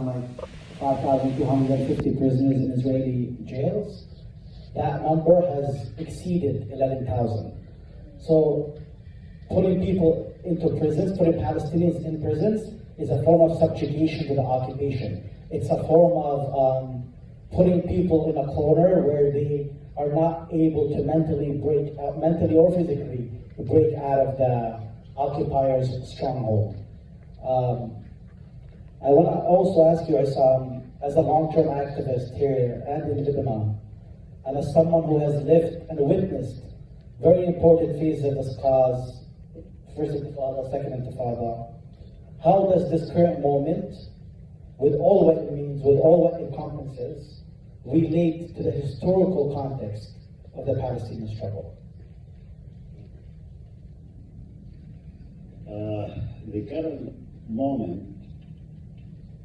like 5,250 prisoners in Israeli jails. That number has exceeded 11,000. So putting people into prisons, putting Palestinians in prisons, is a form of subjugation to the occupation. It's a form of putting people in a corner where they are not able to mentally or physically break out of the occupier's stronghold. I want to also ask you, as a long-term activist here and in Lebanon, and as someone who has lived and witnessed very important phases of this cause, First Intifada, Second Intifada, how does this current moment, with all what it means, with all what it encompasses, relate to the historical context of the Palestinian struggle? The current moment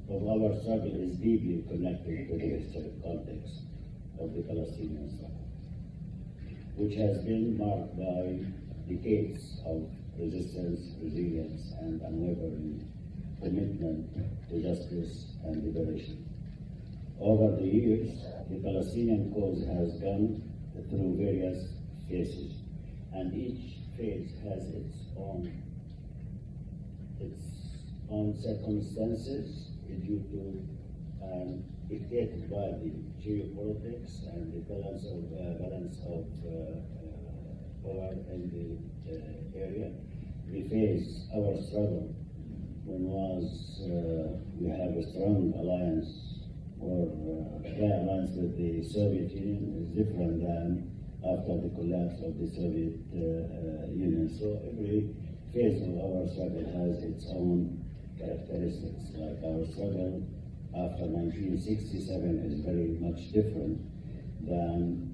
of our struggle is deeply connected to the historic context of the Palestinian struggle, which has been marked by decades of resistance, resilience, and unwavering commitment to justice and liberation. Over the years, the Palestinian cause has gone through various phases, and each phase has its own circumstances due to dictated by the geopolitics and the balance of power in the area. We face our struggle when we have a strong alliance or alliance with the Soviet Union is different than after the collapse of the Soviet Union. So every phase of our struggle has its own characteristics. Like our struggle after 1967 is very much different than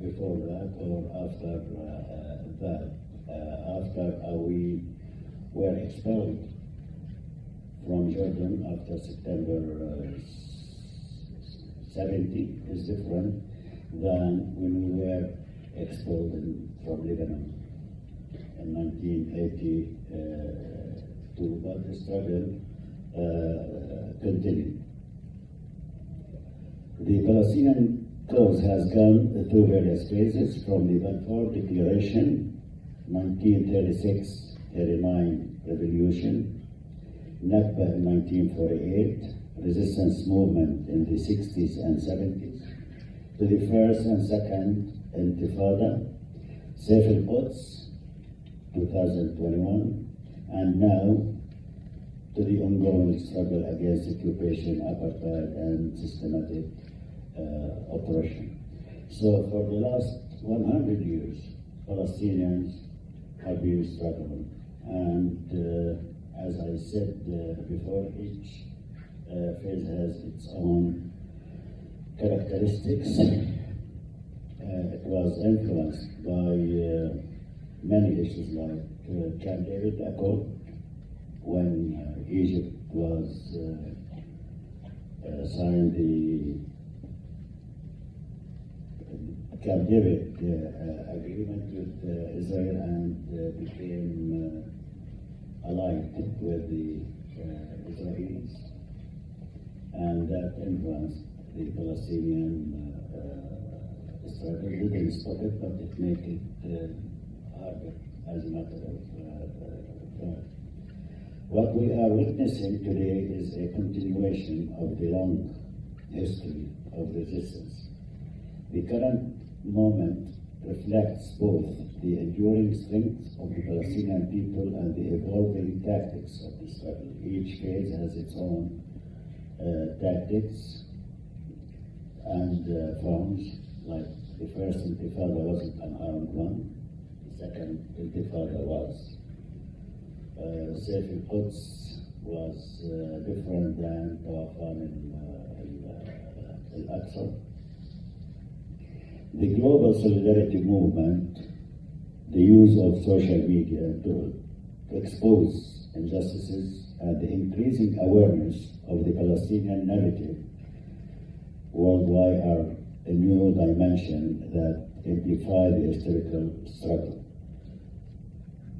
before that or after that. After we were expelled from Jordan after September 70 is different than when we were expelled from Lebanon in 1982, but the struggle continued. The Palestinian cause has gone through various phases, from the Balfour Declaration, 1936-39 Revolution, Nakba in 1948, resistance movement in the 60s and 70s, to the first and second Intifada, Saif al-Quds, 2021, and now to the ongoing struggle against occupation, apartheid, and systematic oppression. So for the last 100 years, Palestinians have been struggling. And as I said before, each phase has its own characteristics. It was influenced by many issues like Camp David Accord, when Egypt was signed the Camp David agreement with Israel and became allied with the Israelis, and that influenced the Palestinian struggle. It didn't stop it, but it made it harder as a matter of fact. What we are witnessing today is a continuation of the long history of resistance. The current moment reflects both the enduring strength of the Palestinian people and the evolving tactics of the struggle. Each phase has its own tactics and forms. Like the first Intifada wasn't an armed one, the second Intifada was. Saif al-Quds was different than Tawafan al-Aqsa. The global solidarity movement, the use of social media to expose injustices, and the increasing awareness of the Palestinian narrative worldwide are a new dimension that amplify the historical struggle.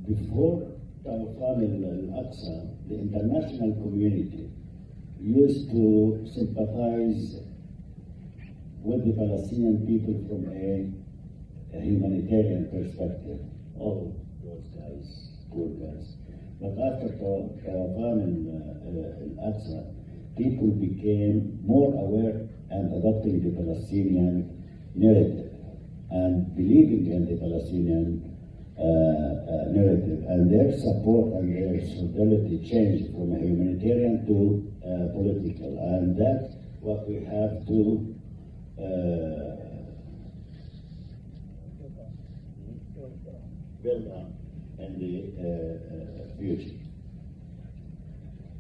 Before Tawafan al-Aqsa, the international community used to sympathize with the Palestinian people from a humanitarian perspective. Oh, those guys, poor guys. But after Tawafan al-Aqsa, people became more aware and adopting the Palestinian narrative and believing in the Palestinian narrative, and their support and their solidarity changed from a humanitarian to political, and that's what we have to build on in the future.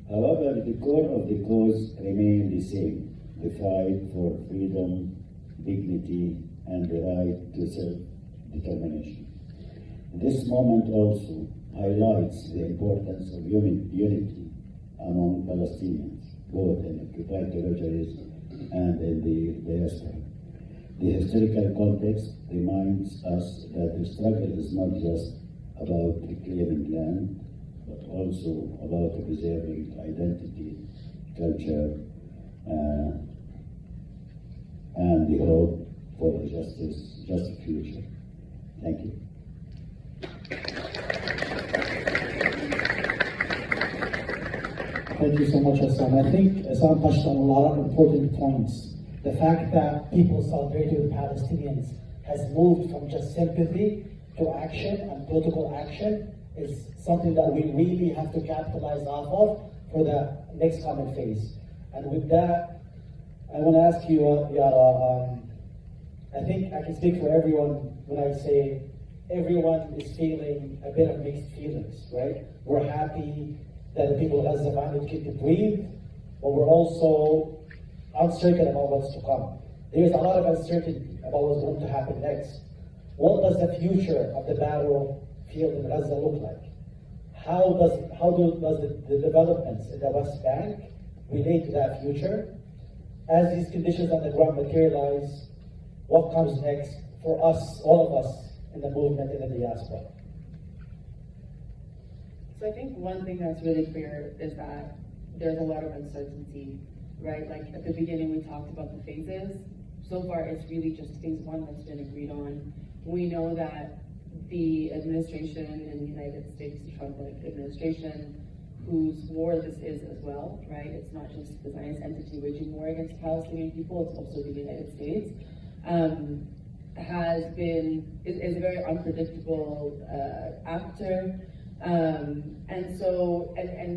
However, the core of the cause remains the same: the fight for freedom, dignity, and the right to self-determination. This moment also highlights the importance of unity among Palestinians, both in occupied territories and in the diaspora. The historical context reminds us that the struggle is not just about reclaiming land, but also about preserving identity, culture, and the hope for a just future. Thank you. Thank you so much, Hassan. I think Hassan touched on a lot of important points. The fact that people's solidarity with Palestinians has moved from just sympathy to action and political action is something that we really have to capitalize off of for the next coming phase. And with that, I want to ask you, Yara, I think I can speak for everyone when I say everyone is feeling a bit of mixed feelings, right? We're happy that the people of Gaza finally get to breathe, but we're also uncertain about what's to come. There's a lot of uncertainty about what's going to happen next. What does the future of the battlefield in Gaza look like? How does the developments in the West Bank relate to that future? As these conditions on the ground materialize, what comes next for us, all of us, in the movement in the diaspora? So I think one thing that's really clear is that there's a lot of uncertainty, right? Like at the beginning we talked about the phases. So far it's really just phase one that's been agreed on. We know that the administration in the United States, the Trump administration, whose war this is as well, right? It's not just the Zionist entity waging war against Palestinian people, it's also the United States. Is a very unpredictable actor. And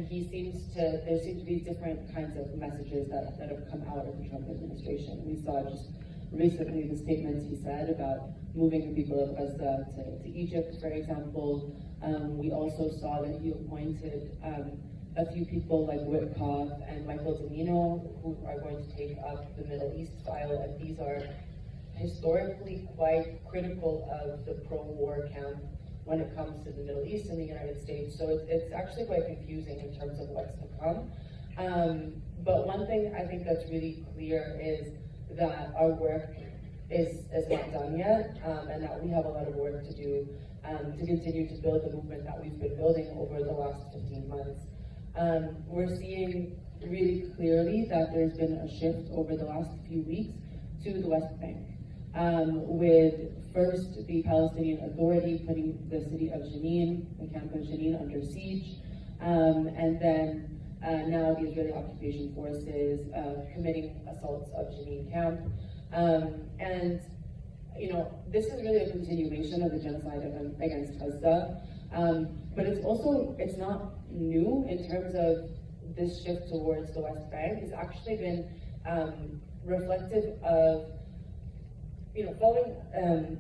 he seems to, there seem to be different kinds of messages that have come out of the Trump administration. We saw just recently the statements he said about moving the people of Gaza to Egypt, for example. We also saw that he appointed a few people like Witkoff and Michael Domino, who are going to take up the Middle East file, and these are historically quite critical of the pro-war camp when it comes to the Middle East and the United States. So it's actually quite confusing in terms of what's to come. But one thing I think that's really clear is that our work is not done yet, and that we have a lot of work to do to continue to build the movement that we've been building over the last 15 months. We're seeing really clearly that there's been a shift over the last few weeks to the West Bank, with first the Palestinian Authority putting the city of Jenin, the camp of Jenin, under siege, and then now the Israeli occupation forces committing assaults of Jenin camp. And you know, this is really a continuation of the genocide against Gaza, but it's not new in terms of this shift towards the West Bank. It's actually been reflective of, you know,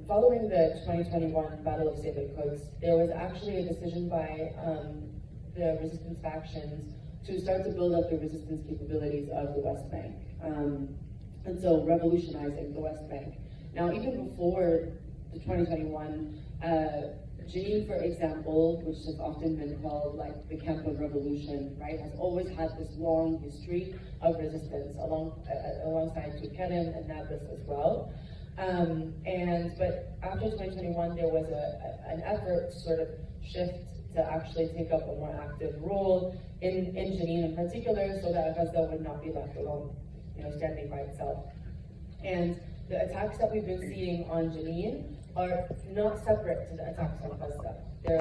following the 2021 Battle of Seve Quds, there was actually a decision by the resistance factions to start to build up the resistance capabilities of the West Bank, and so revolutionizing the West Bank. Now, even before the 2021, Jenin, for example, which has often been called like the camp of revolution, right, has always had this long history of resistance alongside Tulkarem and Nablus as well. But after 2021, there was an effort to sort of shift to actually take up a more active role in Jenin in particular, so that Gaza would not be left alone, standing by itself. And the attacks that we've been seeing on Jenin are not separate to the attacks on Gaza. They're